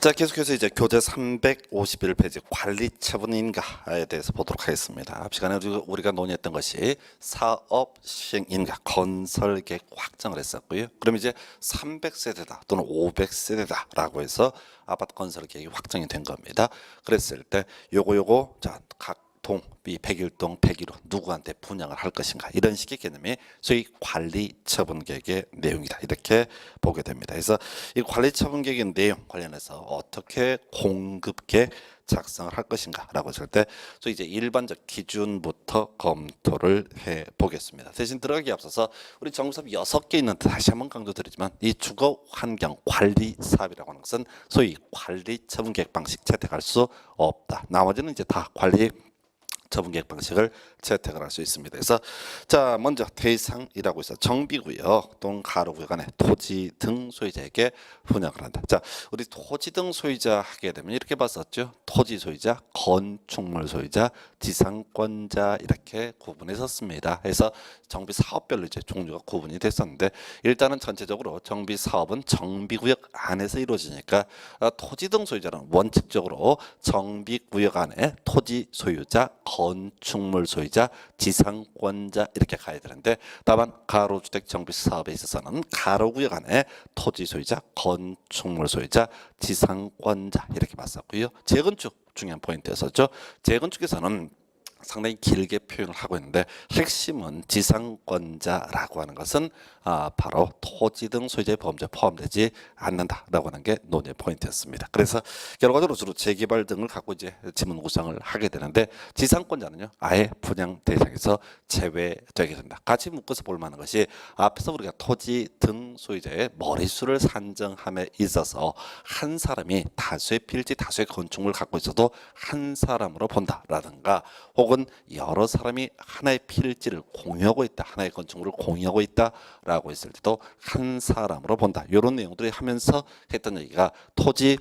자, 계속해서 이제 교재 351페이지 관리 처분 인가에 대해서 보도록 하겠습니다. 앞 시간에 우리가 논의했던 것이 사업 시행 인가 건설 계획 확정을 했었고요. 그럼 이제 300세대다 또는 500세대다라고 해서 아파트 건설 계획이 확정이 된 겁니다. 그랬을 때 요거 자, 각 동, 이 101동, 101호 누구한테 분양을 할 것인가 이런 식의 개념이 소위 관리 처분 계획의 내용이다 이렇게 보게 됩니다. 그래서 이 관리 처분 계획의 내용 관련해서 어떻게 공급 계획 작성을 할 것인가라고 했을 때 소위 이제 일반적 기준부터 검토를 해 보겠습니다. 대신 들어가기 앞서서 우리 정부사업 6개 있는데 다시 한번 강조드리지만 이 주거 환경 관리 사업이라고 하는 것은 소위 관리 처분 계획 방식 채택할 수 없다. 나머지는 이제 다 관리 처분 계획 방식을 채택을 할 수 있습니다. 그래서 자 먼저 대상이라고 해서 정비구역 또는 가로구역 안에 토지 등 소유자에게 분양을 한다. 자 우리 토지 등 소유자 하게 되면 이렇게 봤었죠. 토지 소유자, 건축물 소유자, 지상권자 이렇게 구분했었습니다. 그래서 정비 사업별로 이제 종류가 구분이 됐었는데 일단은 전체적으로 정비 사업은 정비구역 안에서 이루어지니까 토지 등 소유자는 원칙적으로 정비구역 안에 토지 소유자, 건축물 소유자, 지상권자 이렇게 가야 되는데 다만 가로주택 정비 사업에 있어서는 가로구역 안에 토지 소유자, 건축물 소유자, 지상권자 이렇게 봤었고요. 재건축 중요한 포인트였었죠. 재건축에서는 상당히 길게 표현을 하고 있는데 핵심은 지상권자라고 하는 것은 바로 토지 등 소유자의 범죄에 포함되지 않는다라고 하는 게 논의 포인트였습니다. 그래서 결과적으로 주로 재개발 등을 갖고 이제 지문 구성을 하게 되는데 지상권자는요 아예 분양 대상에서 제외되게 된다. 같이 묶어서 볼 만한 것이 앞에서 우리가 토지 등 소유자의 머릿수를 산정함에 있어서 한 사람이 다수의 필지 다수의 건축물을 갖고 있어도 한 사람으로 본다라든가 혹은 여러 사람이 하나의 필지를 공유하고 있다, 하나의 건축물을 공유하고 있다라고 했을 때도 한 사람으로 본다. 이런 내용들이 하면서 했던 얘기가 토지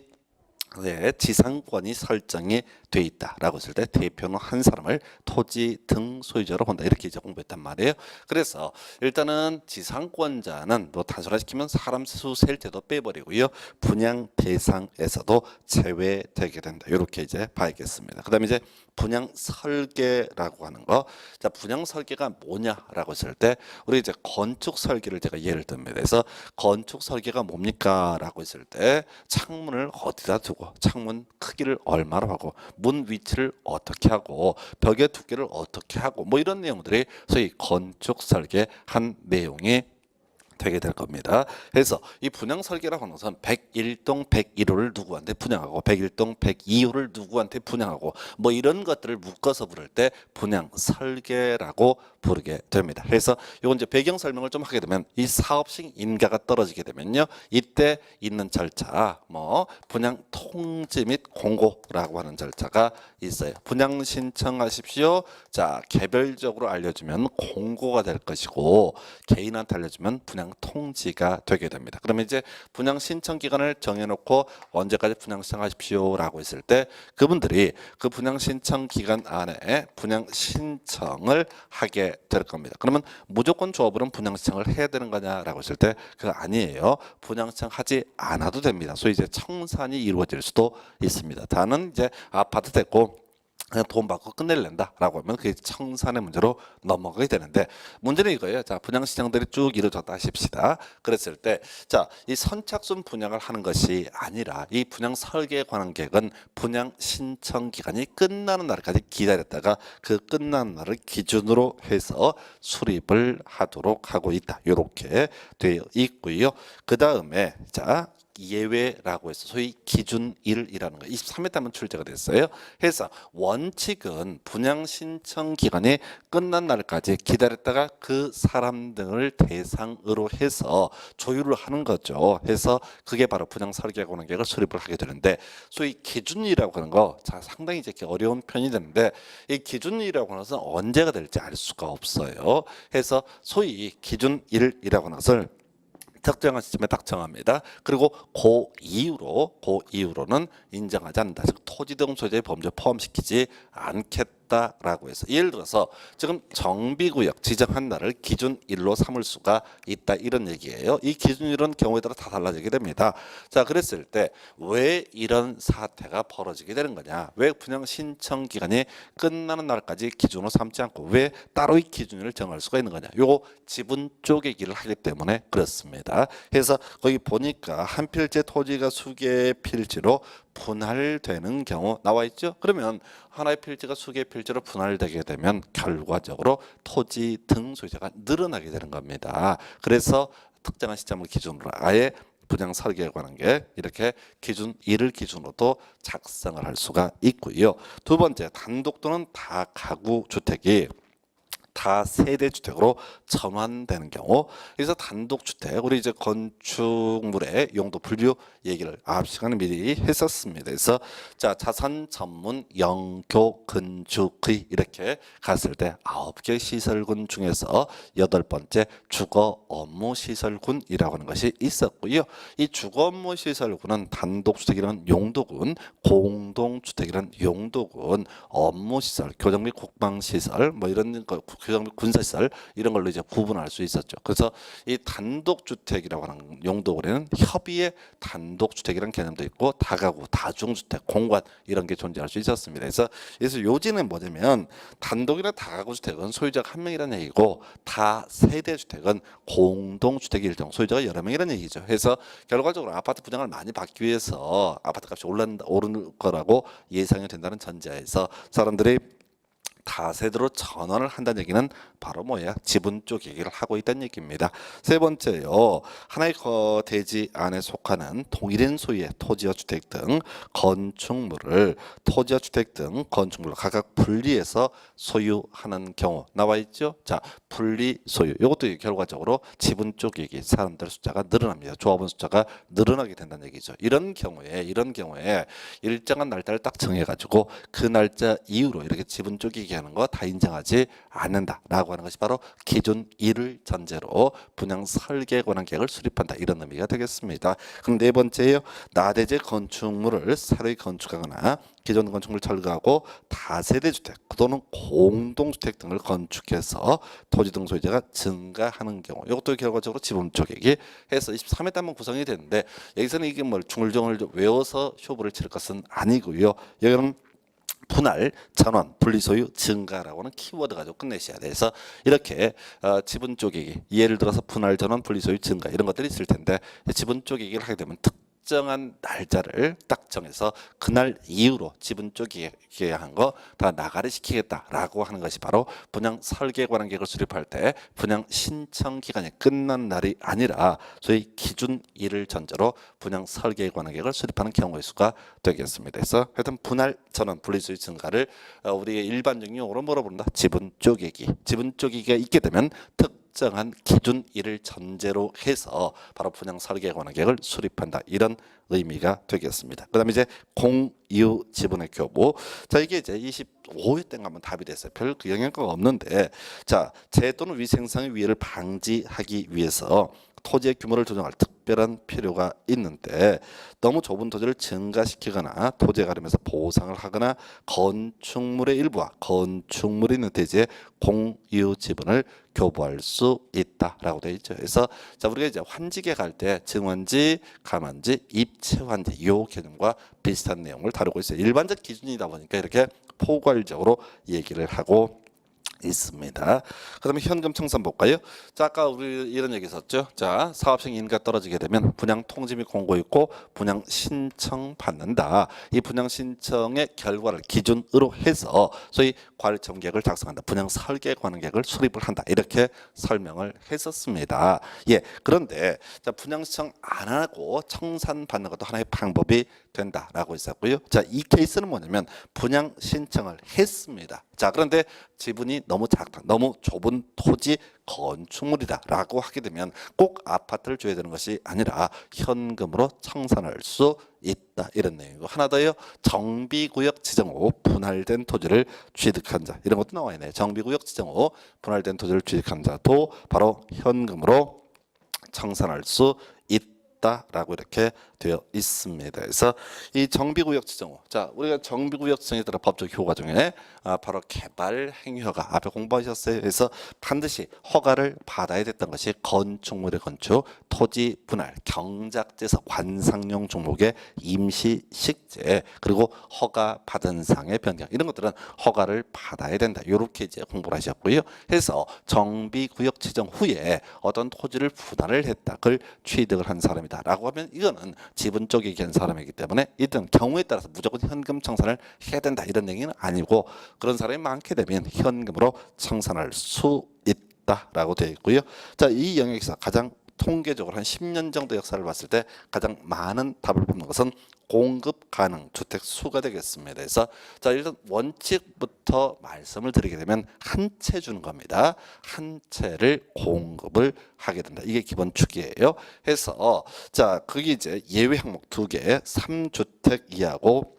지상권이 설정이 돼 있다라고 했을 때 대표는 한 사람을 토지 등 소유자로 본다 이렇게 이제 공부했단 말이에요. 그래서 일단은 지상권자는 뭐 단순화시키면 사람 수 셀 때도 빼버리고요 분양 대상에서도 제외되게 된다 이렇게 이제 봐야겠습니다. 그다음에 이제 분양 설계라고 하는 거. 자 분양 설계가 뭐냐라고 했을 때 우리 이제 건축 설계를 제가 예를 듭니다. 그래서 건축 설계가 뭡니까라고 했을 때 창문을 어디다 두고 창문 크기를 얼마로 하고 문 위치를 어떻게 하고 벽의 두께를 어떻게 하고 뭐 이런 내용들이 소위 건축 설계 한 내용이 되게 될 겁니다. 그래서 이 분양 설계라고 하는 것은 101동 101호를 누구한테 분양하고 101동 102호를 누구한테 분양하고 뭐 이런 것들을 묶어서 부를 때 분양 설계라고 부르게 됩니다. 그래서 이건 이제 배경 설명을 좀 하게 되면 이 사업식 인가가 떨어지게 되면요 이때 있는 절차 뭐 분양 통지 및 공고라고 하는 절차가 있어요. 분양 신청하십시오. 자 개별적으로 알려주면 공고가 될 것이고 개인한테 알려주면 분양 통지가 되게 됩니다. 그러면 이제 분양 신청 기간을 정해놓고 언제까지 분양 신청하십시오라고 했을 때 그분들이 그 분양 신청 기간 안에 분양 신청을 하게 될 겁니다. 그러면 무조건 조합으로는 분양 신청을 해야 되는 거냐라고 했을 때 그거 아니에요. 분양 신청하지 않아도 됩니다. 소위 이제 청산이 이루어질 수도 있습니다. 다는 이제 아파트 됐고 그냥 돈 받고 끝낼랜다라고 하면 그게 청산의 문제로 넘어가게 되는데 문제는 이거예요. 자 분양 시장들이 쭉 이루어졌다 하십시다. 그랬을 때 자 이 선착순 분양을 하는 것이 아니라 이 분양 설계에 관한 계획은 분양 신청 기간이 끝나는 날까지 기다렸다가 그 끝나는 날을 기준으로 해서 수립을 하도록 하고 있다. 이렇게 되어 있고요. 그 다음에 자 예외라고 해서 소위 기준일이라는 거 23회 하면 출제가 됐어요. 해서 원칙은 분양 신청 기간이 끝난 날까지 기다렸다가 그 사람들을 대상으로 해서 조율을 하는 거죠. 해서 그게 바로 분양 설계 권한 계획을 수립을 하게 되는데 소위 기준일이라고 하는 거 자, 상당히 이제 어려운 편이 되는데 이 기준일이라고 하는 것은 언제가 될지 알 수가 없어요. 해서 소위 기준일이라고 하는 것을 특정한 시점에 딱 정합니다. 그리고 그 이후로는 인정하지 않는다. 즉 토지 등 소유자의 범죄에 포함시키지 않겠다. 있다라고 해서 예를 들어서 지금 정비구역 지정한 날을 기준일로 삼을 수가 있다 이런 얘기예요. 이 기준일은 경우에 따라 다 달라지게 됩니다. 자, 그랬을 때 왜 이런 사태가 벌어지게 되는 거냐? 왜 분양 신청 기간이 끝나는 날까지 기준으로 삼지 않고 왜 따로 이 기준일을 정할 수가 있는 거냐? 요거 지분 쪼개기를 하기 때문에 그렇습니다. 그래서 거기 보니까 한 필지 토지가 수개의 필지로 분할되는 경우 나와 있죠. 그러면 하나의 필지가 수개의 필지로 분할되게 되면 결과적으로 토지 등 소유자가 늘어나게 되는 겁니다. 그래서 특정한 시점을 기준으로 아예 분양 설계에 관한 게 이렇게 기준 1을 기준으로도 작성을 할 수가 있고요. 두 번째, 단독 또는 다가구 주택이 다세대 주택으로 전환되는 경우, 그래서 단독 주택 우리 이제 건축물의 용도 분류 얘기를 앞 시간에 미리 했었습니다. 그래서 자, 자산 전문 영교 건축의 이렇게 갔을 때 9개 시설군 중에서 8번째 주거 업무 시설군이라고 하는 것이 있었고요. 이 주거 업무 시설군은 단독 주택이라는 용도군, 공동 주택이라는 용도군, 업무 시설, 교정 및 국방 시설 뭐 이런 거, 교정 및 군사 시설 이런 걸로 이제 구분할 수 있었죠. 그래서 이 단독 주택이라고 하는 용도군에는 협의의 단독 주택이라는 개념도 있고 다가구, 다중주택, 공관 이런 게 존재할 수 있었습니다. 그래서 요지는 뭐냐면 단독이나 다가구 주택은 소유자가 한 명이라는 얘기고 다세대 주택은 공동 주택의 일정 소유자가 여러 명이라는 얘기죠. 그래서 결과적으로 아파트 분양을 많이 받기 위해서 아파트 값이 오를 거라고 예상이 된다는 전제하에서 사람들이 다세대로 전환을 한다는 얘기는 바로 뭐야? 지분 쪽 얘기를 하고 있다는 얘기입니다. 세 번째요. 하나의 대지 안에 속하는 동일인 소유의 토지와 주택 등 건축물을 각각 분리해서 소유하는 경우 나와 있죠. 자, 분리 소유. 이것도 결과적으로 지분 쪽 얘기, 사람들 숫자가 늘어납니다. 조합원 숫자가 늘어나게 된다는 얘기죠. 이런 경우에 일정한 날짜를 딱 정해가지고 그 날짜 이후로 이렇게 지분 쪽 얘기 하는 거 다 인정하지 않는다라고 하는 것이 바로 기준 1을 전제로 분양 설계에 관한 계획을 수립한다 이런 의미가 되겠습니다. 그럼 네 번째요. 나대지 건축물을 새로 건축하거나 기존 건축물 철거하고 다세대 주택 또는 공동주택 등을 건축해서 토지 등 소유자가 증가하는 경우 이것도 결과적으로 지분 쪼개기 해서 23회 단문 구성이 되는데 여기서는 이게 뭘 중울정을 외워서 쇼부를 칠 것은 아니고요. 여기는 분할, 전환, 분리소유, 증가라고 하는 키워드 가지고 끝내셔야 돼서 이렇게 지분 쪼개기 예를 들어서 분할, 전환, 분리소유, 증가 이런 것들이 있을 텐데 지분 쪼개기를 하게 되면 특정한 날짜를 딱 정해서 그날 이후로 지분 쪼개기 한 거 다 나가리 시키겠다라고 하는 것이 바로 분양 설계에 관한 계획을 수립할 때 분양 신청 기간이 끝난 날이 아니라 소위 기준 1을 전제로 분양 설계에 관한 계획을 수립하는 경우의 수가 되겠습니다. 그래서 하여튼 분할, 전환, 분리수요 증가를 우리의 일반적인 용어로 뭐라 부른다? 지분 쪼개기. 지분 쪼개기가 있게 되면 특정한 기준 1을 전제로 해서 바로 분양 설계에 관한 계획을 수립한다. 이런 의미가 되겠습니다. 그다음에 이제 공유 지분의 교부. 자, 이게 이제 25회 때가 한번 답이 됐어요. 별 그 영향가 없는데, 자, 재 또는 위생상의 위해를 방지하기 위해서 토지의 규모를 조정할 특별한 필요가 있는데 너무 좁은 토지를 증가시키거나 토지에 가르면서 보상을 하거나 건축물의 일부와 건축물이 있는 대지에 공유 지분을 교부할 수 있다라고 되어 있죠. 그래서 자, 우리가 이제 환지계 갈 때 증환지, 감환지, 입체환지 이 개념과 비슷한 내용을 다루고 있어요. 일반적 기준이다 보니까 이렇게 포괄적으로 얘기를 하고 있습니다. 그다음에 현금 청산 볼까요? 자, 아까 우리 이런 얘기 있었죠. 자, 사업시행 인가 떨어지게 되면 분양 통지 및 공고 있고 분양 신청 받는다. 이 분양 신청의 결과를 기준으로 해서 소위 관리처분 계획을 작성한다. 분양 설계에 관한 계획을 수립을 한다. 이렇게 설명을 했었습니다. 예, 그런데 자, 분양 신청 안 하고 청산 받는 것도 하나의 방법이 된다라고 했었고요. 자, 이 케이스는 뭐냐면 분양 신청을 했습니다. 자, 그런데 지분이 너무 작다, 너무 좁은 토지 건축물이다라고 하게 되면 꼭 아파트를 줘야 되는 것이 아니라 현금으로 청산할 수 있다 이런 내용이고 하나 더요. 정비구역 지정 후 분할된 토지를 취득한 자 이런 것도 나와 있네요. 정비구역 지정 후 분할된 토지를 취득한 자도 바로 현금으로 청산할 수 있다라고 이렇게 되어 있습니다. 그래서 이 정비구역 지정 후, 자 우리가 정비구역 지정에 따라 법적 효과 중에 바로 개발 행위허가 앞에 공부하셨어요. 그래서 반드시 허가를 받아야 됐던 것이 건축물의 건축, 토지 분할, 경작지에서 관상용 종목의 임시 식재, 그리고 허가 받은 상의 변경, 이런 것들은 허가를 받아야 된다. 이렇게 이제 공부를 하셨고요. 해서 정비구역 지정 후에 어떤 토지를 분할을 했다, 그걸 취득을 한 사람이다라고 하면 이거는 지분 쪽에 계신 사람이기 때문에 이든 경우에 따라서 무조건 현금 청산을 해야 된다 이런 얘기는 아니고, 그런 사람이 많게 되면 현금으로 청산할 수 있다라고 되어 있고요. 자, 이 영역에서 가장 통계적으로 한 10년 정도 역사를 봤을 때 가장 많은 답을 뽑는 것은 공급 가능 주택 수가 되겠습니다. 그래서 자, 일단 원칙부터 말씀을 드리게 되면 한 채 주는 겁니다. 한 채를 공급을 하게 된다. 이게 기본 축이에요. 해서 자, 그게 이제 예외 항목 2개, 3주택 이하고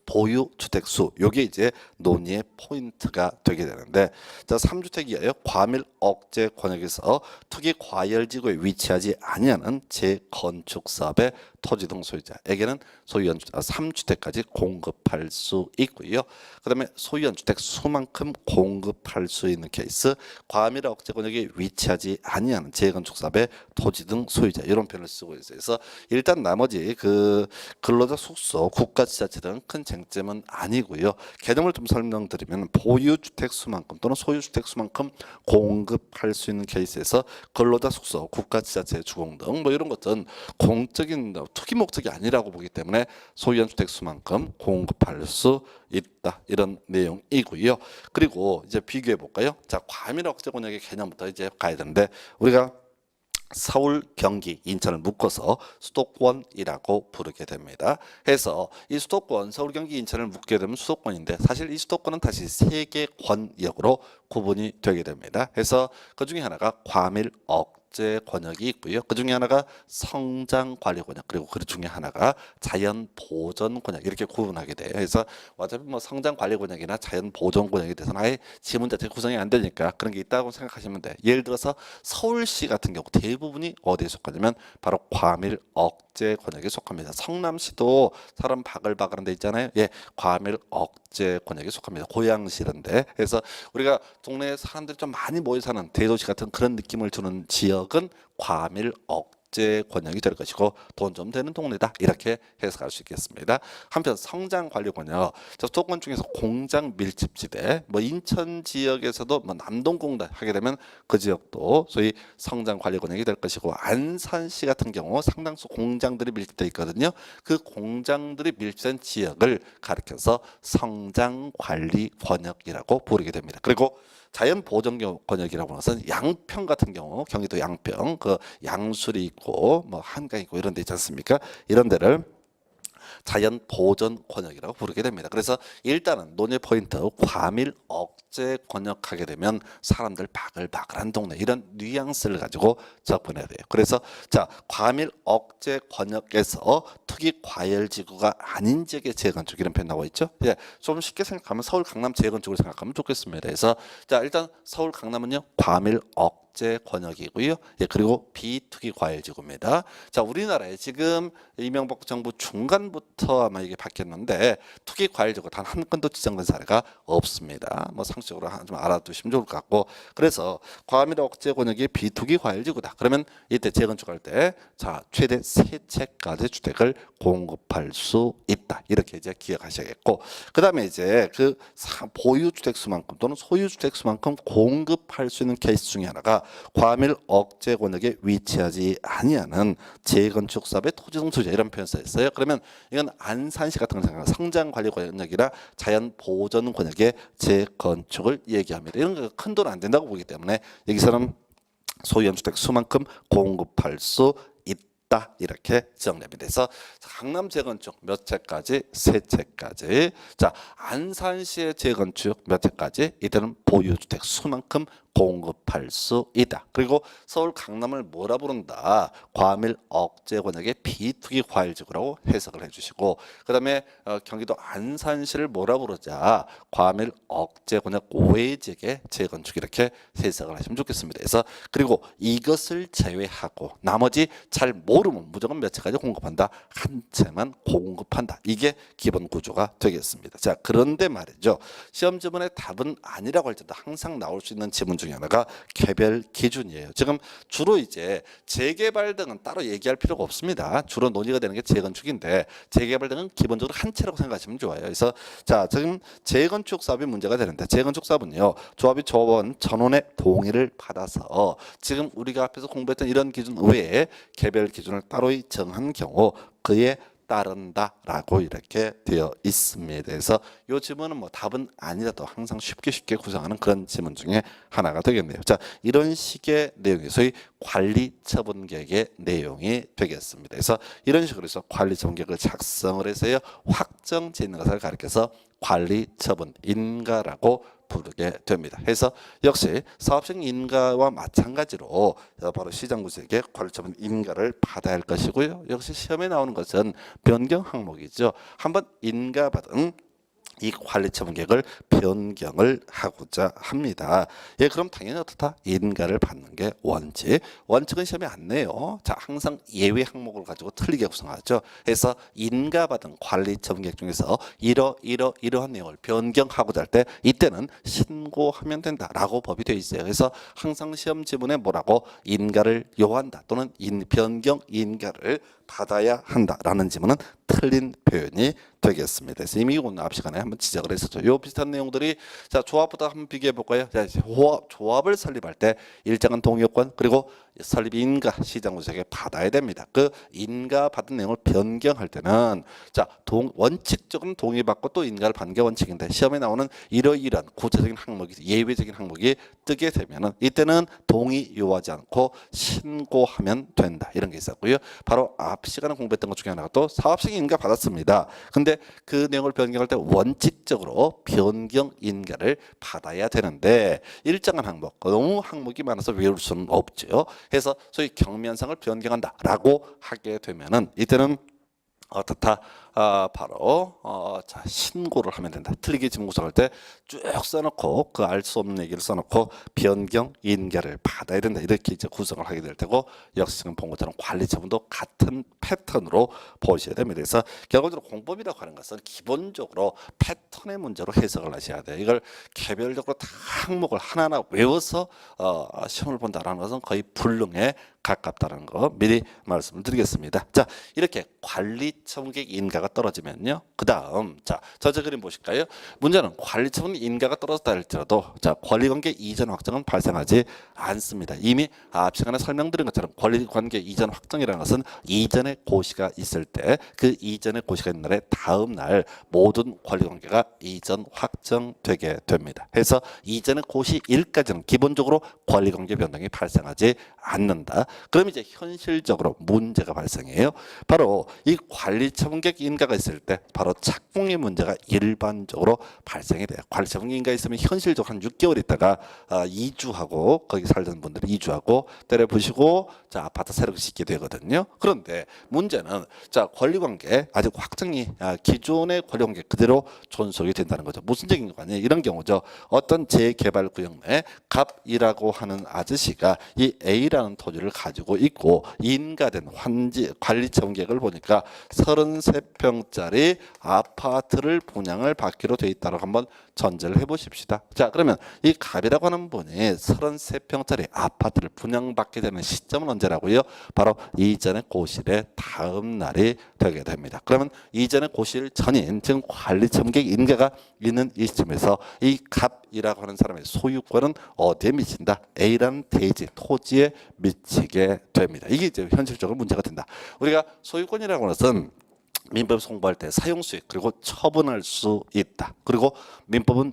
보유 주택 수, 요게 이제 논의의 포인트가 되게 되는데, 자 3주택 이하의 과밀 억제 권역에서 투기 과열 지구에 위치하지 아니하는 재건축 사업의 토지 등 소유자에게는 소유한 3주택까지 공급할 수 있고요. 그다음에 소유한 주택 수만큼 공급할 수 있는 케이스, 과밀 억제 권역에 위치하지 아니하는 재건축 사업의 토지 등 소유자, 이런 표현을 쓰고 있어요. 그래서 일단 나머지 그 근로자 숙소, 국가지자체 등 큰 쟁점은 아니고요. 개념을 좀 설명드리면 보유 주택 수만큼 또는 소유 주택 수만큼 공급할 수 있는 케이스에서 근로자 숙소, 국가지자체 주공 등 뭐 이런 것들은 공적인 투기 목적이 아니라고 보기 때문에 소유한 주택 수만큼 공급할 수 있다, 이런 내용이고요. 그리고 이제 비교해 볼까요? 자, 과밀 억제 권역의 개념부터 이제 가야 되는데, 우리가 서울, 경기, 인천을 묶어서 수도권이라고 부르게 됩니다. 해서 이 수도권, 서울, 경기, 인천을 묶게 되면 수도권인데, 사실 이 수도권은 다시 세 개 권역으로 구분이 되게 됩니다. 해서 그 중에 하나가 과밀 억제 권역이 있고요. 그 중에 하나가 성장 관리 권역, 그리고 그 중에 하나가 자연 보전 권역, 이렇게 구분하게 돼요. 그래서 어차피 뭐 성장 관리 권역이나 자연 보전 권역에 대해서는 아예 지문 자체 구성이 안 되니까 그런 게 있다고 생각하시면 돼요. 예를 들어서 서울시 같은 경우 대부분이 어디에 속하냐면 바로 과밀 억제 권역에 속합니다. 성남시도 사람 바글바글한 데 있잖아요. 예, 과밀 억제 권역에 속합니다. 고양시인데, 그래서 우리가 동네에 사람들이 좀 많이 모여 사는 대도시 같은 그런 느낌을 주는 지역은 과밀 억제 권역이 될 것이고, 돈 좀 되는 동네다, 이렇게 해석할 수 있겠습니다. 한편 성장 관리 권역, 수도권 중에서 공장 밀집지대, 뭐 인천 지역에서도 뭐 남동공단 하게 되면 그 지역도 소위 성장 관리 권역이 될 것이고, 안산시 같은 경우 상당수 공장들이 밀집되어 있거든요. 그 공장들이 밀집된 지역을 가리켜서 성장 관리 권역이라고 부르게 됩니다. 그리고 자연 보전 권역이라고 하는 것은 양평 같은 경우, 경기도 양평, 그 양술이 있고 뭐 한강 있고 이런 데 있지 않습니까? 이런 데를 자연 보전 권역이라고 부르게 됩니다. 그래서 일단은 논의 포인트, 과밀 억제 권역하게 되면 사람들 바글바글한 동네, 이런 뉘앙스를 가지고 접근해야 돼요. 그래서 자, 과밀 억제 권역에서 투기 과열 지구가 아닌 지역의 재건축, 이런 표현 나와 있죠. 예, 좀 쉽게 생각하면 서울, 강남 재건축을 생각하면 좋겠습니다. 그래서 자, 일단 서울, 강남은요 과밀 억제 권역이고요. 예, 그리고 비투기 과열 지구입니다. 자, 우리나라에 지금 이명박 정부 중간부터 아마 이게 바뀌었는데 투기 과열 지구 단 한 건도 지정된 사례가 없습니다. 뭐 상식적으로 좀 알아두시면 좋을 것 같고, 그래서 과밀 억제 권역이 비투기 과열 지구다. 그러면 이때 재건축할 때 자, 최대 3채까지 주택을 공급할 수 있다, 이렇게 이제 기억하셔야겠고, 그다음에 이제 그 보유 주택 수만큼 또는 소유 주택 수만큼 공급할 수 있는 케이스 중에 하나가 과밀 억제 권역에 위치하지 아니하는 재건축 사업의 토지 등 소유자, 이런 표현 써 있어요. 그러면 이건 안산시 같은 걸 생각하면 성장 관리 권역이나 자연 보전 권역의 재건축을 얘기합니다. 이런 거 큰 돈 안 된다고 보기 때문에 여기서는 소유한 주택 수만큼 공급할 수 있다, 이렇게 지정됩니다. 그래서 강남 재건축 몇 채까지? 3채까지. 자, 안산시의 재건축 몇 채까지? 이때는 보유주택 수만큼 공급할 수 있다. 그리고 서울 강남을 뭐라 부른다? 과밀 억제 권역의 비투기 과일지구라고 해석을 해주시고, 그 다음에 경기도 안산시를 뭐라 부르자? 과밀 억제 권역 오해지역의 재건축, 이렇게 해석을 하시면 좋겠습니다. 그래서 그리고 이것을 제외하고 나머지 잘 모르면 무조건 몇 채까지 공급한다? 한 채만 공급한다. 이게 기본 구조가 되겠습니다. 자, 그런데 말이죠, 시험 지문에 답은 아니라고 할 때도 항상 나올 수 있는 지문 중에 하나가 개별 기준이에요. 지금 주로 이제 재개발 등은 따로 얘기할 필요가 없습니다. 주로 논의가 되는 게 재건축인데, 재개발 등은 기본적으로 한 채라고 생각하시면 좋아요. 그래서 자, 지금 재건축 사업이 문제가 되는데, 재건축 사업은요, 조합이 조합원 전원의 동의를 받아서 지금 우리가 앞에서 공부했던 이런 기준 외에 개별 기준을 따로 정한 경우 그에 따른다라고 이렇게 되어 있습니다. 그래서 이 지문은 뭐 답은 아니라도 항상 쉽게 구성하는 그런 지문 중에 하나가 되겠네요. 자, 이런 식의 내용이 소위 관리 처분 계획의 내용이 되겠습니다. 그래서 이런 식으로 해서 관리 처분 계획을 작성을 해서요, 확정 짓는 것을 가리켜서 관리 처분 인가라고 부르게 됩니다. 해서 역시 사업적 인가와 마찬가지로 바로 시장구직의 관리처분 인가를 받아야 할 것이고요. 역시 시험에 나오는 것은 변경 항목이죠. 한번 인가받은 이 관리처분 계획을 변경을 하고자 합니다. 예, 그럼 당연히 어떻다? 인가를 받는 게 원칙. 원칙은 시험에 안 내요. 자, 항상 예외 항목을 가지고 틀리게 구성하죠. 그래서 인가받은 관리처분 계획 중에서 이러한 내용을 변경하고자 할 때 이때는 신고하면 된다라고 법이 되어 있어요. 그래서 항상 시험 지문에 뭐라고 인가를 요한다 또는 변경 인가를 받아야 한다라는 지문은 틀린 표현이 되겠습니다. 그래서 이미 오늘 앞 시간에 한번 지적을 했었죠. 이 비슷한 내용들이 자, 조합부터 한번 비교해 볼까요? 자, 조합을 설립할 때 일정한 동의요건 그리고 설립 인가 시장구직에 받아야 됩니다. 그 인가 받은 내용을 변경할 때는 자, 원칙적으로는 동의받고 또 인가를 받는 게 원칙인데 시험에 나오는 이러이러한 구체적인 항목이 예외적인 항목이 뜨게 되면은 이때는 동의 요하지 않고 신고하면 된다. 이런 게 있었고요. 바로 앞 시간에 공부했던 것 중에 하나가 또 사업식 인가 받았습니다. 근데 그 내용을 변경할 때 원칙적으로 변경 인가를 받아야 되는데 일정한 항목, 너무 항목이 많아서 외울 수는 없죠. 해서 소위 경면상을 변경한다라고 하게 되면은 이때는 어떻다? 바로 자, 신고를 하면 된다. 틀리게 지문 구성할 때 쭉 써놓고 그 알 수 없는 얘기를 써놓고 변경 인가를 받아야 된다. 이렇게 이제 구성을 하게 될 테고 역시 지금 본 것처럼 관리 처분도 같은 패턴으로 보셔야 됩니다. 그래서 결과적으로 공법이라고 하는 것은 기본적으로 패턴의 문제로 해석을 하셔야 돼요. 이걸 개별적으로 다 항목을 하나하나 외워서 시험을 본다라는 것은 거의 불능에 가깝다는 거 미리 말씀을 드리겠습니다. 자, 이렇게 관리 처분 계획 인가가 떨어지면요. 그 다음 자, 저저 그림 보실까요? 문제는 관리 처분 인가가 떨어졌다 할지라도 자, 권리관계 이전 확정은 발생하지 않습니다. 이미 앞 시간에 설명드린 것처럼 권리관계 이전 확정이라는 것은 이전의 고시가 있을 때 그 이전의 고시가 있는 날에 다음 날 모든 권리관계가 이전 확정되게 됩니다. 그래서 이전의 고시일까지는 기본적으로 권리관계 변동이 발생하지 않는다. 그럼 이제 현실적으로 문제가 발생해요. 바로 이 관리처분계획 인가가 있을 때 바로 착공의 문제가 일반적으로 발생이 돼요. 관리처분계획 인가 있으면 현실적으로 한 6개월 있다가 이주하고 거기 살던 분들이 이주하고 때려 부시고 자, 아파트 새로 짓게 되거든요. 그런데 문제는 자, 권리관계 아직 확정이 기존의 권리관계 그대로 존속이 된다는 거죠. 무슨 얘기인 거 아니에요? 이런 경우죠. 어떤 재개발 구역 내 갑이라고 하는 아저씨가 이 A라는 토지를 가지고 있고 인가된 관리처분계획을 보니까 33평짜리 아파트를 분양을 받기로 돼 있다고 한번 전제를 해보십시다. 자, 그러면 이 갑이라고 하는 분이 33평짜리 아파트를 분양받게 되는 시점은 언제라고요? 바로 이전의 고시의 다음 날이 되게 됩니다. 그러면 이전의 고시일 전인 지금 관리처분계획 인가가 있는 이 시점에서 이 갑이라고 하는 사람의 소유권은 어디에 미친다? A라는 대지, 토지에 미치게 됩니다. 이게 이제 현실적으로 문제가 된다. 우리가 소유권이라고 하는 것은 민법 공부할 때 사용수익 그리고 처분할 수 있다. 그리고 민법은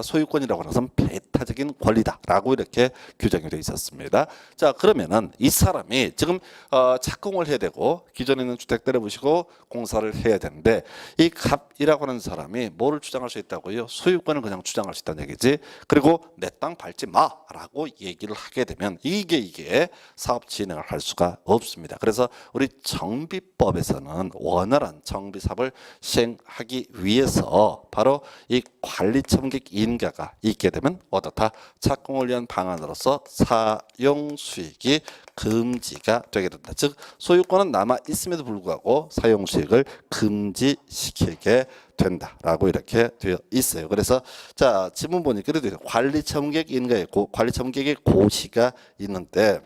소유권이라고 하는 것은 배타 일차적인 권리다라고 이렇게 규정이 되어 있었습니다. 자, 그러면은 이 사람이 지금 착공을 해야 되고 기존에 있는 주택들을 보시고 공사를 해야 되는데 이 갑이라고 하는 사람이 뭐를 주장할 수 있다고요? 소유권을 그냥 주장할 수 있다는 얘기지. 그리고 내 땅 밟지 마라고 얘기를 하게 되면 이게 사업 진행을 할 수가 없습니다. 그래서 우리 정비법에서는 원활한 정비 사업을 시행하기 위해서 바로 이 관리청객 인가가 있게 되면 어떻다? 착공을 위한 방안으로서 사용 수익이 금지가 되게 된다. 즉 소유권은 남아 있음에도 불구하고 사용 수익을 금지시키게 된다라고 이렇게 되어 있어요. 그래서 자 지문 보니까 그래도 관리청객 인가에 관리청객의 고시가 있는데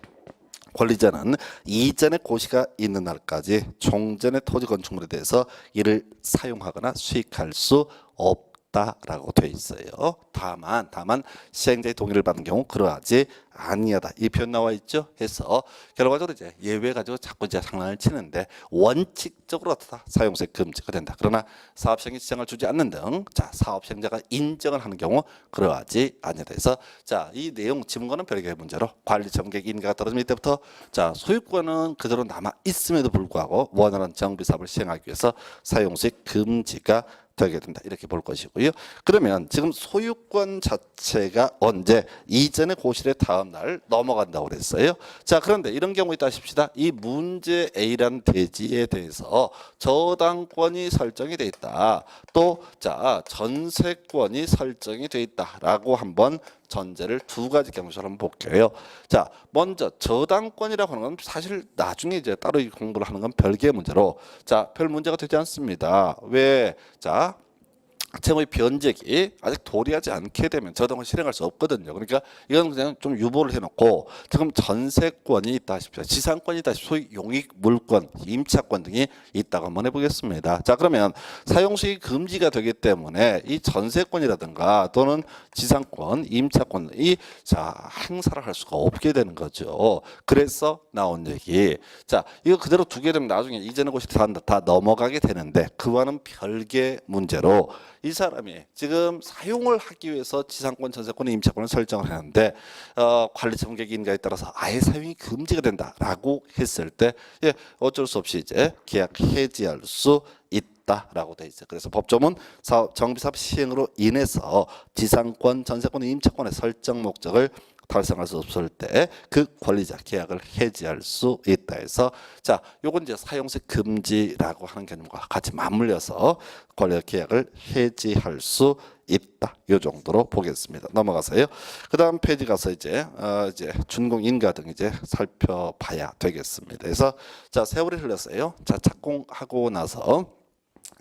권리자는 이전에 고시가 있는 날까지 종전의 토지 건축물에 대해서 이를 사용하거나 수익할 수 없다라고 되어 있어요. 다만 시행자의 동의를 받은 경우 그러하지 아니하다 이 표현 나와 있죠. 해서 결과적으로 이제 예외 가지고 자꾸 이제 장난을 치는데 원칙적으로 어떻다 사용수익 금지가 된다. 그러나 사업 시행에 지장을 주지 않는 등 자 사업 시행자가 인정을 하는 경우 그러하지 아니하다. 해서 자 이 내용 지문과는 별개의 문제로 관리 정객 인가가 떨어지면 이때부터 자 소유권은 그대로 남아 있음에도 불구하고 원활한 정비 사업을 시행하기 위해서 사용수익 금지가 되게 된다 이렇게 볼 것이고요. 그러면 지금 소유권 자체가 언제 이전의 고실의 다음 날 넘어간다고 그랬어요. 자 그런데 이런 경우 있다 하십시다. 이 문제 A라는 대지에 대해서 저당권이 설정이 돼 있다. 또 자 전세권이 설정이 돼 있다라고 한번 전제를 두 가지 경우를 한번 볼게요. 자, 먼저 저당권이라고 하는 건 사실 나중에 이제 따로 공부를 하는 건 별개의 문제로 자, 별 문제가 되지 않습니다. 왜? 자, 채무의 변제기 아직 도래하지 않게 되면 저당을 실행할 수 없거든요. 그러니까 이건 그냥 좀 유보를 해놓고 지금 전세권이 있다 하십시오. 지상권이 있다 하십시오. 소위 용익 물권, 임차권 등이 있다고 한번 해보겠습니다. 자 그러면 사용수익이 금지가 되기 때문에 이 전세권이라든가 또는 지상권, 임차권이 자 행사를 할 수가 없게 되는 거죠. 그래서 나온 얘기. 자 이거 그대로 두게 되면 나중에 이전의 곳이 다 넘어가게 되는데 그와는 별개 문제로 이 사람이 지금 사용을 하기 위해서 지상권, 전세권, 임차권을 설정을 하는데 관리청객 인가에 따라서 아예 사용이 금지가 된다라고 했을 때 예, 어쩔 수 없이 이제 계약 해지할 수 있다라고 돼 있어요. 그래서 법조문 정비사업 시행으로 인해서 지상권, 전세권, 임차권의 설정 목적을 달성할 수 없을 때 그 권리자 계약을 해지할 수 있다 해서 자 요건 이제 사용세 금지라고 하는 개념과 같이 맞물려서 권리자 계약을 해지할 수 있다. 요 정도로 보겠습니다. 넘어가서요. 그다음 페이지 가서 이제 준공 인가 등 이제 살펴봐야 되겠습니다. 그래서 자 세월이 흘렀어요. 자 착공하고 나서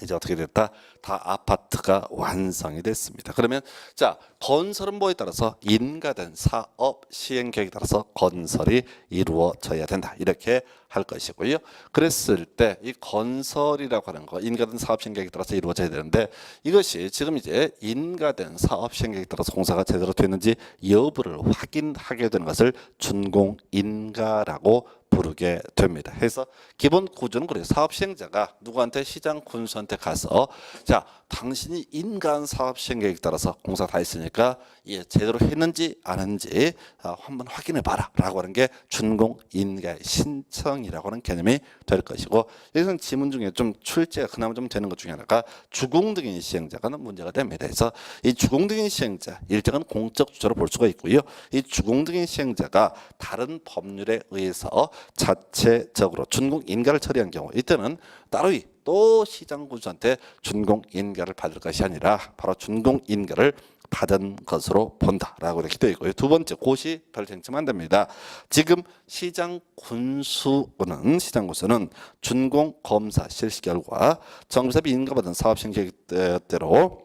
이제 어떻게 됐다? 다 아파트가 완성이 됐습니다. 그러면 자 건설은 뭐에 따라서 인가된 사업 시행 계획에 따라서 건설이 이루어져야 된다. 이렇게 할 것이고요. 그랬을 때 이 건설이라고 하는 거 인가된 사업 시행 계획에 따라서 이루어져야 되는데 이것이 지금 이제 인가된 사업 시행 계획에 따라서 공사가 제대로 됐는지 여부를 확인하게 되는 것을 준공 인가라고 부르게 됩니다. 해서 기본 구조는 그래요. 사업 시행자가 누구한테 시장 군수한테 가서 자 당신이 인가한 사업 시행 계획에 따라서 공사 다 했으니까 예, 제대로 했는지 안 했는지 한번 확인해 봐라 라고 하는 게 준공 인가의 신청이라고 하는 개념이 될 것이고 여기서는 지문 중에 좀 출제가 그나마 좀 되는 것 중에 하나가 주공등인 시행자가 문제가 됩니다. 그래서 이 주공등인 시행자 일정한 공적 주체로 볼 수가 있고요. 이 주공등인 시행자가 다른 법률에 의해서 자체적으로 준공 인가를 처리한 경우 이때는 따로 또 시장 군수한테 준공 인가를 받을 것이 아니라 바로 준공 인가를 받은 것으로 본다라고 이렇게 되어 있고요. 두 번째 고시 별 쟁점 안 됩니다. 지금 시장 군수는 준공 검사 실시 결과 정비사업이 인가받은 사업 시행 계획대로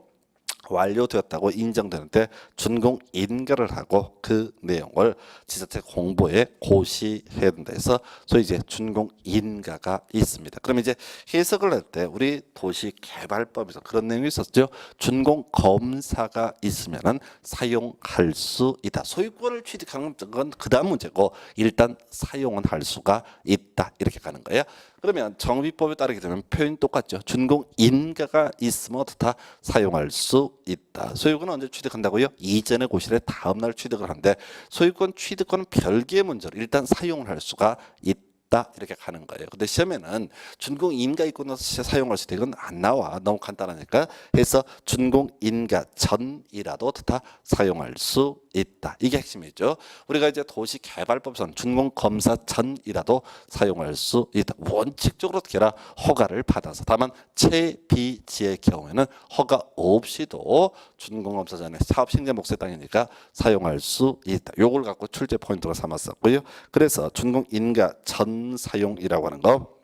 완료되었다고 인정되는데 준공 인가를 하고 그 내용을 지자체 공보에 고시해야 된다 해서 소위 이제 준공 인가가 있습니다. 그럼 이제 해석을 할 때 우리 도시개발법에서 그런 내용이 있었죠. 준공 검사가 있으면은 사용할 수 있다. 소유권을 취득하는 건 그다음 문제고 일단 사용은 할 수가 있다. 이렇게 가는 거예요. 그러면 정비법에 따르게 되면 표현이 똑같죠. 준공인가가 있으면 어떻다 사용할 수 있다. 소유권은 언제 취득한다고요? 이전의 고실의 다음 날 취득을 하는데 소유권 취득권은 별개의 문제로 일단 사용을 할 수가 있다. 이렇게 가는 거예요. 근데 시험에는 준공인가 있고 나서 사용할 수 있다. 이건 안 나와. 너무 간단하니까. 그래서 준공인가 전이라도 다 사용할 수 있다. 이게 핵심이죠. 우리가 이제 도시개발법상 준공검사 전이라도 사용할 수 있다. 원칙적으로 어떻게 해라? 허가를 받아서. 다만 채비지의 경우에는 허가 없이도 준공검사 전에 사업신재 목세 땅이니까 사용할 수 있다. 요걸 갖고 출제 포인트로 삼았었고요. 그래서 준공인가 전 사용이라고 하는 거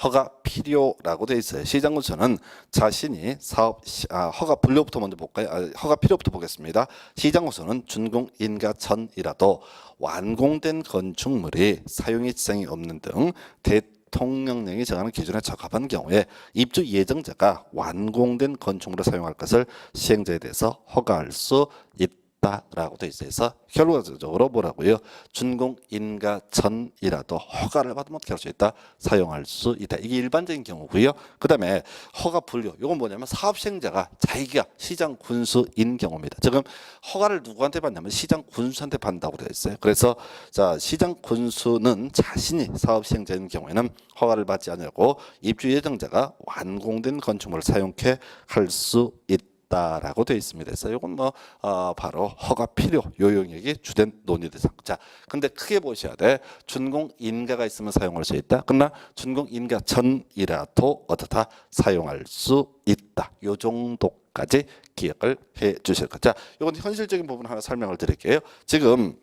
허가 필요라고 되어 있어요. 시장군수는 자신이 허가 분류부터 먼저 볼까요? 허가 필요부터 보겠습니다. 시장군수는 준공인가 전이라도 완공된 건축물이 사용의 지장이 없는 등 대통령령이 정하는 기준에 적합한 경우에 입주 예정자가 완공된 건축물을 사용할 것을 시행자에 대해서 허가할 수 있다. 라고 되어 있어서 결과적으로 뭐라고요? 준공인가 전이라도 허가를 받으면 어떻게 할 수 있다? 사용할 수 있다. 이게 일반적인 경우고요. 그 다음에 허가 분류. 이건 뭐냐면 사업시행자가 자기가 시장 군수인 경우입니다. 지금 허가를 누구한테 받냐면 시장 군수한테 받는다고 되어 있어요. 그래서 자 시장 군수는 자신이 사업시행자인 경우에는 허가를 받지 않고 입주 예정자가 완공된 건축물을 사용케 할 수 있다. 라고 되어 있습니다. 그래서 이건 뭐 바로 허가 필요 요 영역이 주된 논의 대상. 자, 근데 크게 보셔야 돼. 준공인가가 있으면 사용할 수 있다. 그러나 준공인가 전이라도 어떻다 사용할 수 있다. 요 정도까지 기억을 해 주실 것. 자, 이건 현실적인 부분 하나 설명을 드릴게요. 지금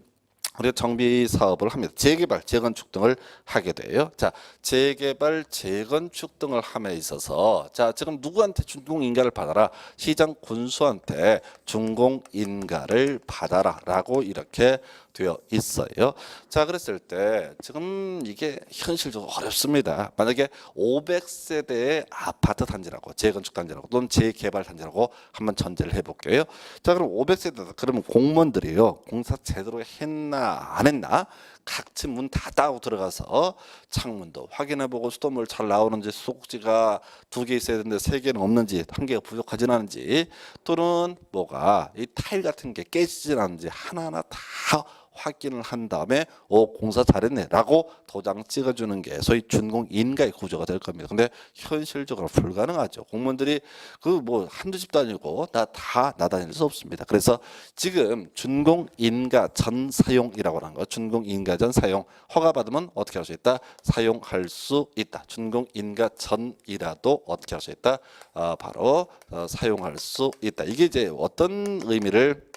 우리가 정비 사업을 합니다. 재개발, 재건축 등을 하게 돼요. 자, 재개발, 재건축 등을 함에 있어서 자, 지금 누구한테 준공인가를 받아라? 시장 군수한테 준공인가를 받아라라고 이렇게 되어 있어요. 자, 그랬을 때 지금 이게 현실적으로 어렵습니다. 만약에 500세대의 아파트 단지라고 재건축 단지라고 또는 재개발 단지라고 한번 전제를 해볼게요. 자, 그럼 500세대다. 그러면 공무원들이요 공사 제대로 했나 안 했나? 각 집 문 다 닫고 들어가서 창문도 확인해보고 수돗물 잘 나오는지 수도꼭지가 2개 있어야 되는데 3개는 없는지 1개가 부족하진 않은지 또는 뭐가 이 타일 같은 게 깨지진 않은지 하나하나 다 확인을 한 다음에 공사 잘했네 라고 도장 찍어주는 게 소위 준공인가의 구조가 될 겁니다. 근데 현실적으로 불가능하죠. 공무원들이 그 뭐 한두 집도 아니고 다 나다닐 수 없습니다. 그래서 지금 준공인가 전 사용이라고 하는 거 준공인가 전 사용 허가받으면 어떻게 할 수 있다? 사용할 수 있다. 준공인가 전이라도 어떻게 할 수 있다? 바로 사용할 수 있다. 이게 이제 어떤 의미를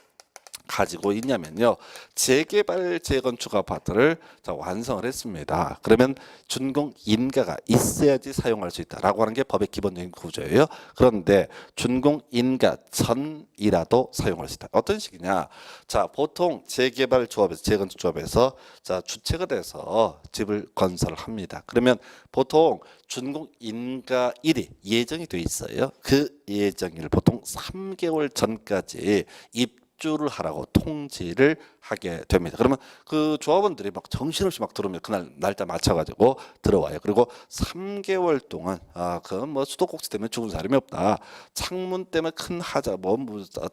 가지고 있냐면요. 재개발 재건축 아파트를 완성을 했습니다. 그러면 준공인가가 있어야지 사용할 수 있다라고 하는 게 법의 기본적인 구조예요. 그런데 준공인가 전이라도 사용할 수 있다. 어떤 식이냐? 자, 보통 재개발 조합에서 재건축 조합에서 자 주체가 돼서 집을 건설을 합니다. 그러면 보통 준공인가일이 예정이 돼 있어요. 그 예정일 보통 3개월 전까지 입주를 하라고 통지를 하게 됩니다. 그러면 그 조합원들이 막 정신없이 막 들어오면 그날 날짜 맞춰가지고 들어와요. 그리고 3개월 동안 그 뭐 수도꼭지 때문에 죽은 사람이 없다. 창문 때문에 큰 하자 뭐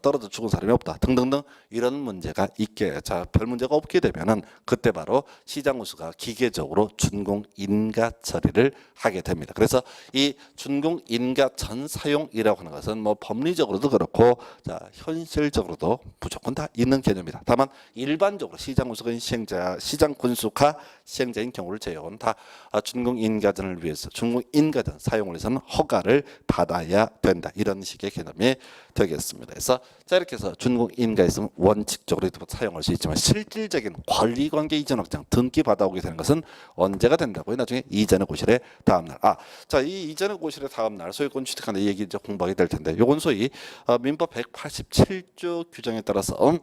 떨어져 죽은 사람이 없다. 등등등 이런 문제가 있게 별 문제가 없게 되면은 그때 바로 시장 우수가 기계적으로 준공인가 처리를 하게 됩니다. 그래서 이 준공인가 전 사용이라고 하는 것은 뭐 법리적으로도 그렇고 현실적으로도 무조건 다 있는 개념이다. 다만 일반적으로 시장 우수가 시행자, 시장 군수가 시행자인 경우를 제외하고는 다 준공인가전을 위해서 준공인가전 사용을 위해서는 허가를 받아야 된다. 이런 식의 개념이 되겠습니다. 그래서 이렇게 해서 준공인가 있으면 원칙적으로 사용할 수 있지만 실질적인 권리관계 이전 확장 등기 받아오게 되는 것은 언제가 된다고요? 나중에 이전의 고실의 다음날. 이 이전의 고실의 다음날 소유권 취득하는 이 얘기 이제 공부하게 될 텐데 요건 소위 민법 187조 규정에 따라서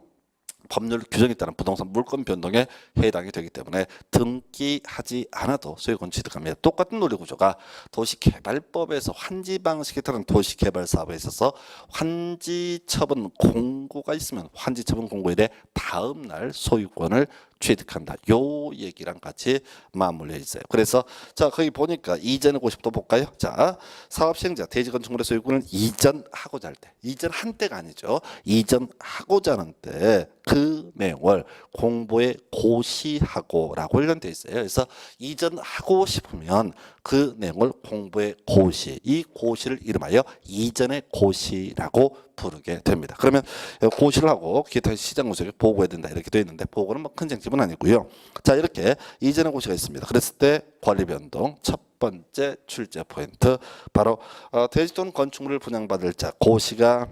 법률 규정에 따른 부동산 물권 변동에 해당이 되기 때문에 등기하지 않아도 소유권 취득합니다. 똑같은 논리 구조가 도시개발법에서 환지 방식에 따른 도시개발 사업에 있어서 환지 처분 공고가 있으면 환지 처분 공고일에 다음 날 소유권을 취득한다. 요 얘기랑 같이 맞물려 있어요. 그래서 자 거기 보니까 이전의 고시부터 볼까요? 자 사업시행자 대지건축물의 소유권을 이전하고자 할 때, 이전한 때가 아니죠. 이전하고자 하는 때 그 내용을 공보에 고시하고라고 관련돼 있어요. 그래서 이전하고 싶으면 그 내용을 공보에 고시, 이 고시를 이름하여 이전의 고시라고 부르게 됩니다. 그러면 고시를 하고 기타 시장 구조를 보고해야 된다 이렇게 되어 있는데 보고는 뭐 큰 쟁점은 아니고요. 자 이렇게 이전의 고시가 있습니다. 그랬을 때 관리 변동 첫 번째 출제 포인트 바로 대지 또는 건축물을 분양받을 자 고시가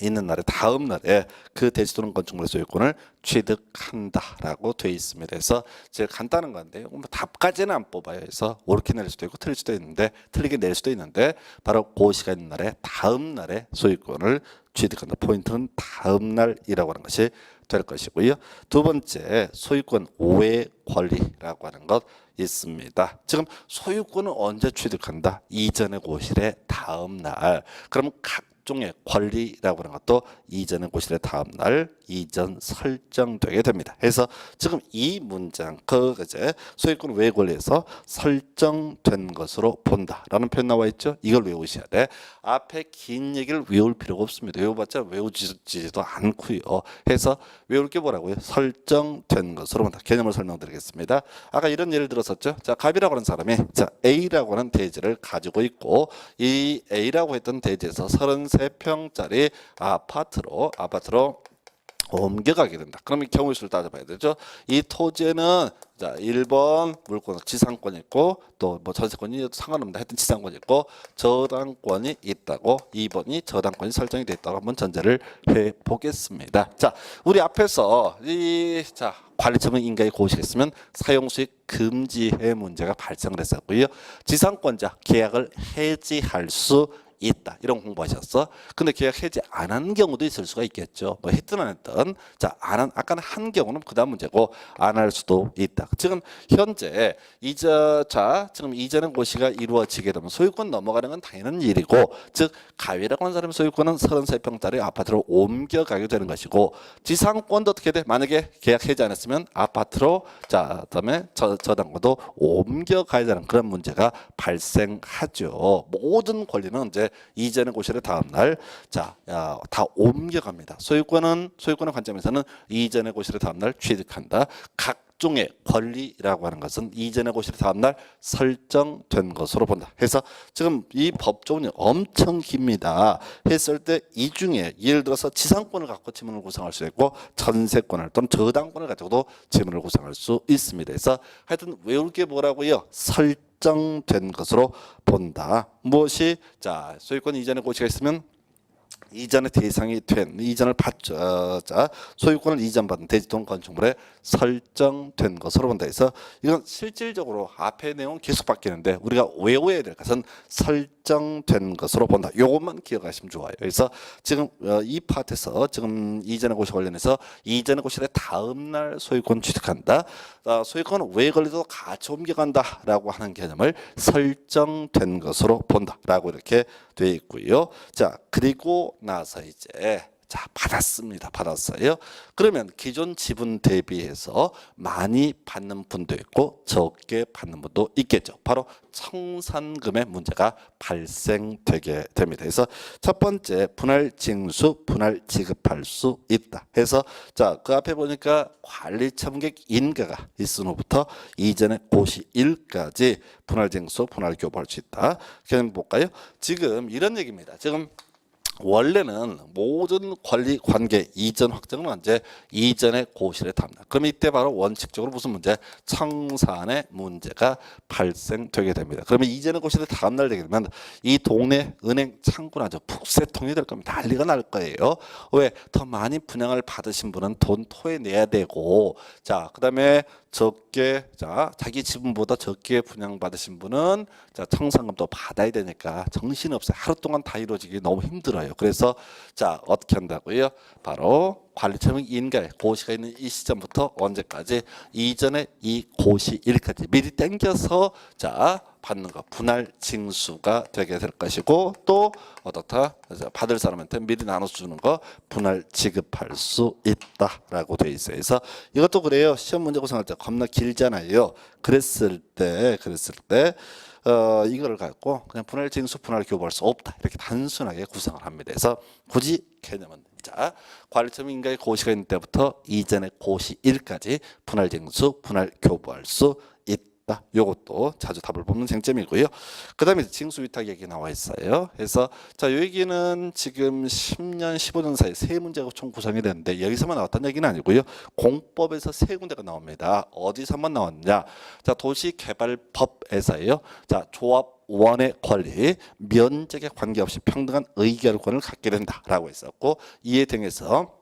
있는 날에 다음 날에 그 대지 또는 건축물의 소유권을 취득한다라고 되어 있습니다. 그래서 제일 간단한 건데요. 뭐 답까지는 안 뽑아요. 그래서 옳게 낼 수도 있고 틀릴 수도 있는데 틀리게 낼 수도 있는데 바로 고시가 있는 날에 다음 날에 소유권을 취득한다. 포인트는 다음 날이라고 하는 것이 될 것이고요. 두 번째 소유권 오해 권리라고 하는 것 있습니다. 지금 소유권은 언제 취득한다? 이전의 고시의 다음 날. 그럼 각종의 권리라고 하는 것도 이전의 고시의 다음 날 이전 설정되게 됩니다. 그래서 지금 이 문장 이제 소유권 외 권리에서 설정된 것으로 본다라는 표현 나와 있죠. 이걸 외우셔야 돼. 앞에 긴 얘기를 외울 필요가 없습니다. 외워봤자 외우지도 않고요. 해서 외울 게 뭐라고요? 설정된 것으로 본다. 개념을 설명드리겠습니다. 아까 이런 예를 들었었죠. 자, 갑이라고 하는 사람이 자 A라고 하는 대지를 가지고 있고 이 A라고 했던 대지에서 33평짜리 아파트로 옮겨가게 된다. 그러면 경우의 수를 따져봐야 되죠. 이 토지에는 자 1번 물권 지상권이 있고 또 뭐 전세권이 상관없는데 하여튼 지상권이 있고 저당권이 있다고 2번이 저당권이 설정이 돼 있다고 한번 전제를 해 보겠습니다. 자 우리 앞에서 자 관리처분 인가에 고시했으면 사용수익 금지의 문제가 발생을 했었고요. 지상권자 계약을 해지할 수 있다. 이런 공부하셨어. 근데 계약 해지 안 한 경우도 있을 수가 있겠죠. 뭐 했든 안 했든. 자, 아까는 한 경우는 그다음 문제고 안 할 수도 있다. 지금 현재 지금 이전의 고시가 이루어지게 되면 소유권 넘어가는 건 당연한 일이고 즉 가위라고 하는 사람의 소유권은 33평짜리 아파트로 옮겨가게 되는 것이고 지상권도 어떻게 돼? 만약에 계약 해지 안 했으면 아파트로 자, 그다음에 저당권도 옮겨가야 되는 그런 문제가 발생하죠. 모든 권리는 이제 이전의 고시를 다음 날 다 옮겨갑니다. 소유권의 관점에서는 이전의 고시를 다음 날 취득한다. 각종의 권리라고 하는 것은 이전의 고시를 다음 날 설정된 것으로 본다. 해서 지금 이 법조문이 엄청 깁니다. 했을 때 이 중에 예를 들어서 지상권을 갖고 지문을 구성할 수 있고 전세권을 또는 저당권을 가지고도 지문을 구성할 수 있습니다. 그래서 하여튼 외울 게 뭐라고요? 설정된 것으로 본다. 무엇이 자 소유권 이전의 고시가 있으면 이전의 대상이 된 이전을 소유권을 이전받은 대지 또는 건축물에 설정된 것으로 본다. 해서 이건 실질적으로 앞의 내용은 계속 바뀌는데 우리가 외워야 될 것은 설정된 것으로 본다. 요것만 기억하시면 좋아요. 그래서 지금 이 파트에서 지금 이전의 고시 관련해서 이전의 고시의 다음 날 소유권 취득한다. 소유권 외 권리도 같이 옮겨간다라고 하는 개념을 설정된 것으로 본다라고 이렇게 되어 있고요. 자 그리고 나서 이제 받았어요. 그러면 기존 지분 대비해서 많이 받는 분도 있고 적게 받는 분도 있겠죠. 바로 청산금의 문제가 발생되게 됩니다. 그래서 첫 번째 분할 징수, 분할 지급할 수 있다. 해서 그 앞에 보니까 관리처분객 인가가 있은 후부터 이전의 고시일까지 분할 징수, 분할 교부할 수 있다. 그럼 볼까요? 지금 이런 얘기입니다. 지금 원래는 모든 권리 관계 이전 확정은 언제 이전의 고시를 담다. 그럼 이때 바로 원칙적으로 무슨 문제? 청산의 문제가 발생되게 됩니다. 그러면 이전의 고시를 다음 날 되게 되면 이 동네 은행 창구는 아주 북새통이 될 겁니다. 난리가 날 거예요. 왜? 더 많이 분양을 받으신 분은 돈 토해내야 되고 그다음에 적게 자기 지분보다 적게 분양받으신 분은 청산금도 받아야 되니까 정신이 없어요. 하루 동안 다 이루어지기 너무 힘들어요. 그래서 어떻게 한다고요? 바로 관리처분 인가 고시가 있는 이 시점부터 언제까지 이전에 이 고시일까지 미리 땡겨서 받는 거 분할 징수가 되게 될 것이고 또 어떻다 받을 사람한테 미리 나눠주는 거 분할 지급할 수 있다라고 돼 있어요. 그래서 이것도 그래요. 시험 문제 구성할 때 겁나 길잖아요. 그랬을 때 이거를 갖고 그냥 분할 징수 분할 교부할 수 없다 이렇게 단순하게 구성을 합니다. 그래서 굳이 개념은 자 관리점 인가의 고시가 있는 때부터 이전의 고시 1까지 분할 징수 분할 교부할 수 있다. 요것도 자주 답을 보는 쟁점이고요. 그 다음에 징수 위탁 얘기 나와 있어요. 그래서 자, 요 얘기는 지금 10년, 15년 사이 세 문제가 총 구성이 되는데 여기서만 나왔다는 얘기는 아니고요. 공법에서 세 군데가 나옵니다. 어디서만 나왔느냐? 자, 도시개발법에서요. 자, 조합원의 권리, 면적에 관계없이 평등한 의결권을 갖게 된다라고 했었고 이에 등해서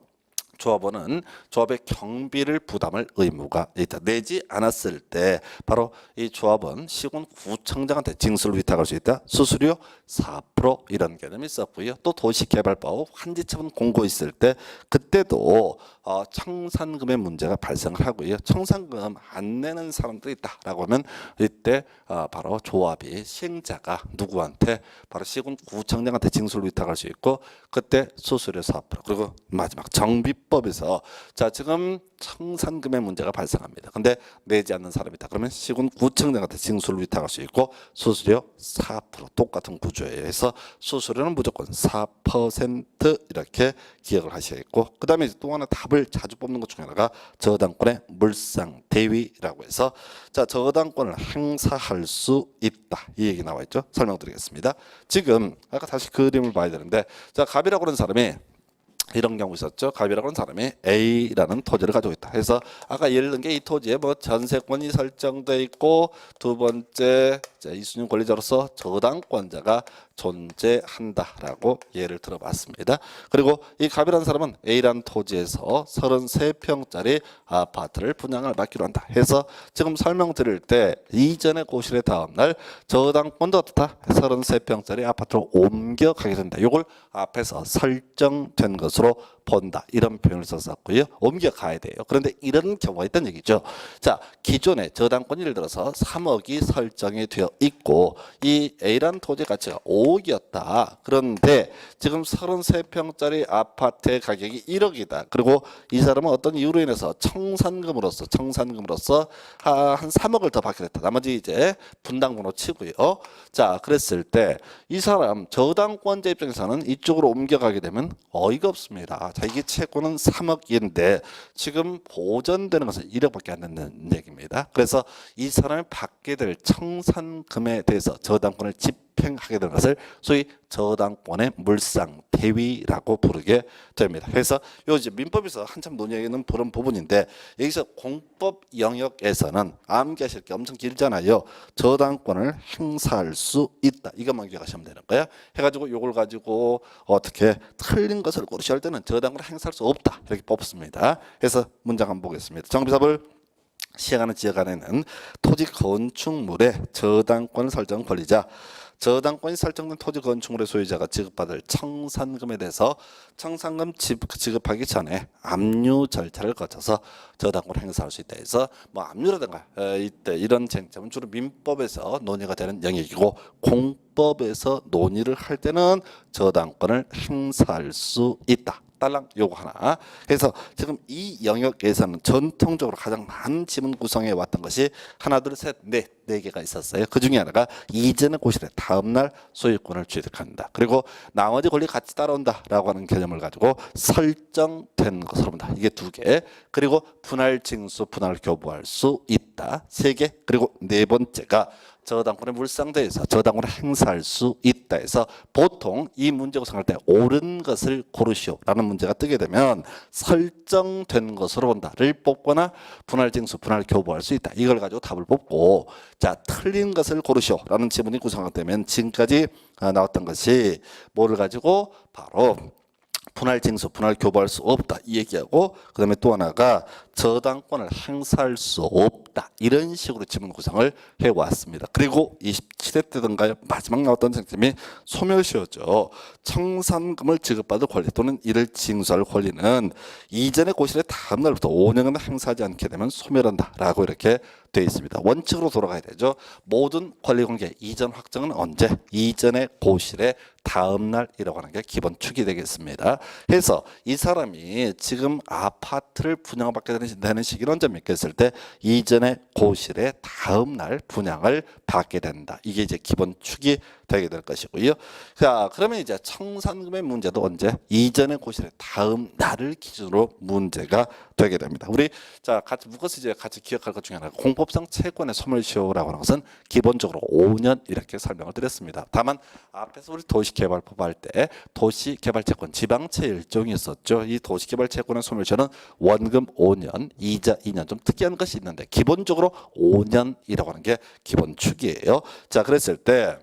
조합원은 조합의 경비를 부담할 의무가 있다. 내지 않았을 때 바로 이 조합원 시군구청장한테 징수를 위탁할 수 있다. 수수료 4% 이런 개념이 있었고요. 또 도시개발법 환지처분 공고 있을 때 그때도 청산금의 문제가 발생을 하고요. 청산금 안 내는 사람들이 있다라고 하면 이때 바로 조합이 시행자가 누구한테 바로 시군구청장한테 징수를 위탁할 수 있고 그때 수수료 4% 그리고 마지막 정비법에서 자 지금 청산금의 문제가 발생합니다. 근데 내지 않는 사람이 있다. 그러면 시군구청장한테 징수를 위탁할 수 있고 수수료 4% 똑같은 구조예요. 그래서 수수료는 무조건 4% 이렇게 기억을 하셔야겠고 그 다음에 또 하나 답을 자주 뽑는 것 중에 하나가 저당권의 물상대위라고 해서 자 저당권을 행사할 수 있다. 이 얘기 나와 있죠. 설명드리겠습니다. 지금 아까 다시 그림을 봐야 되는데 자 갑이라고 하는 사람이 이런 경우 있었죠. 갑이라고 하는 사람이 A라는 토지를 가지고 있다. 그래서 아까 예를 든 게 이 토지에 뭐 전세권이 설정돼 있고 두 번째 이순신 권리자로서 저당권자가 존재한다라고 예를 들어봤습니다. 그리고 이 갑이라는 사람은 A라는 토지에서 33평짜리 아파트를 분양을 받기로 한다. 해서 지금 설명드릴 때 이전의 고실의 다음날 저당권도 어떻다? 33평짜리 아파트로 옮겨가게 된다. 이걸 앞에서 설정된 것으로 본다. 이런 표현을 썼었고요. 옮겨가야 돼요. 그런데 이런 경우가 있다는 얘기죠. 자, 기존에 저당권 예를 들어서 3억이 설정이 되어 있고 이 A라는 토지 가치가 5억이었다. 그런데 지금 33평짜리 아파트의 가격이 1억이다. 그리고 이 사람은 어떤 이유로 인해서 청산금으로서 한 3억을 더 받게 됐다. 나머지 이제 분당번호 치고요. 자, 그랬을 때 이 사람 저당권자 입장에서는 이쪽으로 옮겨가게 되면 어이가 없습니다. 자, 이게 최고는 3억인데 지금 보전되는 것은 1억밖에 안 된다는 얘기입니다. 그래서 이 사람이 받게 될 청산금에 대해서 저당권을 집행하게 되는 것을 소위 저당권의 물상대위라고 부르게 됩니다. 그래서 요즘 민법에서 한참 논의하는 그런 부분인데 여기서 공법 영역에서는 암기하실 게 엄청 길잖아요. 저당권을 행사할 수 있다. 이것만 기억하시면 되는 거야. 해가지고 이걸 가지고 어떻게 틀린 것을 고르셔야 할 때는 저당권을 행사할 수 없다. 이렇게 뽑습니다. 그래서 문장 한번 보겠습니다. 정비사을 시행하는 지역 안에는 토지 건축물의 저당권을 설정 권리자 저당권이 설정된 토지 건축물의 소유자가 지급받을 청산금에 대해서 청산금 지급하기 전에 압류 절차를 거쳐서 저당권을 행사할 수 있다 해서 뭐 압류라든가 이때 이런 쟁점은 주로 민법에서 논의가 되는 영역이고 공법에서 논의를 할 때는 저당권을 행사할 수 있다. 딸랑 요거 하나. 그래서 지금 이 영역에서는 전통적으로 가장 많은 지문 구성해 왔던 것이 하나 둘셋네 개가 있었어요. 그 중에 하나가 이전의 고실에 다음날 소유권을 취득한다. 그리고 나머지 권리 같이 따라온다라고 하는 개념을 가지고 설정된 것으로 본다. 이게 2개. 그리고 분할 징수 분할 교부할 수 있다. 3개. 그리고 네 번째가 저당권의 물상대에서 저당권을 행사할 수 있다 해서 보통 이 문제 구성할 때 옳은 것을 고르시오라는 문제가 뜨게 되면 설정된 것으로 본다를 뽑거나 분할징수 분할 교부할 수 있다. 이걸 가지고 답을 뽑고 자 틀린 것을 고르시오라는 지문이 구성되면 지금까지 나왔던 것이 뭐를 가지고 바로 분할 징수, 분할 교부할 수 없다 이 얘기하고 그다음에 또 하나가 저당권을 행사할 수 없다 이런 식으로 지문 구성을 해왔습니다. 그리고 27회 때든가요 마지막 나왔던 쟁점이 소멸시효죠. 청산금을 지급받을 권리 또는 이를 징수할 권리는 이전의 고실의 다음 날부터 5년간 행사하지 않게 되면 소멸한다라고 이렇게 되어 있습니다. 원칙으로 돌아가야 되죠. 모든 권리관계 이전 확정은 언제? 이전의 고실의 다음 날이라고 하는 게 기본 축이 되겠습니다. 그래서 이 사람이 지금 아파트를 분양받게 되는 시기는 언제입니까? 했을 때 이전의 고실의 다음 날 분양을 받게 된다. 이게 이제 기본 축이 되게 될 것이고요. 자, 그러면 이제 청산금의 문제도 언제? 이전의 고실의 다음 날을 기준으로 문제가 되게 됩니다. 우리 자 같이 묶어서 이제 같이 기억할 것 중에 하나가 공법상 채권의 소멸시효라고 하는 것은 기본적으로 5년 이렇게 설명을 드렸습니다. 다만 앞에서 우리 도시개발법 할 때 도시개발채권 지방채 일종이 있었죠. 이 도시개발채권의 소멸시효는 원금 5년, 이자 2년 좀 특이한 것이 있는데 기본적으로 5년이라고 하는 게 기본 축이에요. 자, 그랬을 때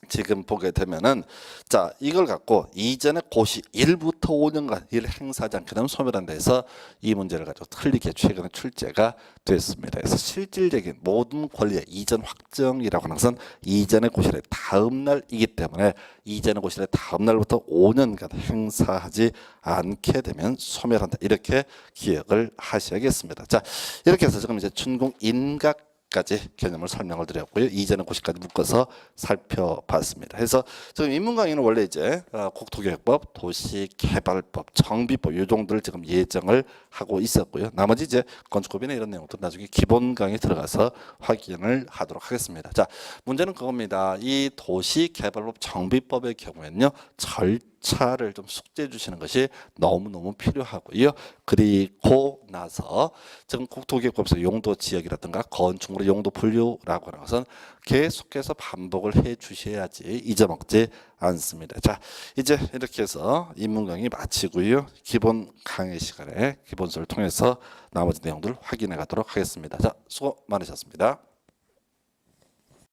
지금 보게 되면은 자 이걸 갖고 이전에 고시 1부터 5년간 일을 행사하지 않게 되면 소멸한다 해서 이 문제를 가지고 틀리게 최근에 출제가 됐습니다. 그래서 실질적인 모든 권리의 이전 확정이라고 하는 것은 이전의 고실의 다음 날이기 때문에 이전의 고실의 다음 날부터 5년간 행사하지 않게 되면 소멸한다 이렇게 기억을 하셔야겠습니다. 자 이렇게 해서 지금 이제 준공 인각 까지 개념을 설명을 드렸고요. 이전의 고시까지 묶어서 살펴봤습니다. 그래서 지금 인문 강의는 원래 이제 국토계획법, 도시개발법, 정비법 이 정도를 지금 예정을 하고 있었고요. 나머지 이제 건축법이나 이런 내용들 나중에 기본 강의 들어가서 확인을 하도록 하겠습니다. 자, 문제는 그겁니다. 이 도시개발법, 정비법의 경우에는요, 절차를 좀 숙지해 주시는 것이 너무너무 필요하고요. 그리고 나서 지금 국토계획법에서 용도 지역이라든가 건축물의 용도 분류라고 하는 것은 계속해서 반복을 해 주셔야지 잊어먹지 않습니다. 자, 이제 이렇게 해서 인문 강의 마치고요. 기본 강의 시간에 기본서를 통해서 나머지 내용들 확인해 가도록 하겠습니다. 자, 수고 많으셨습니다.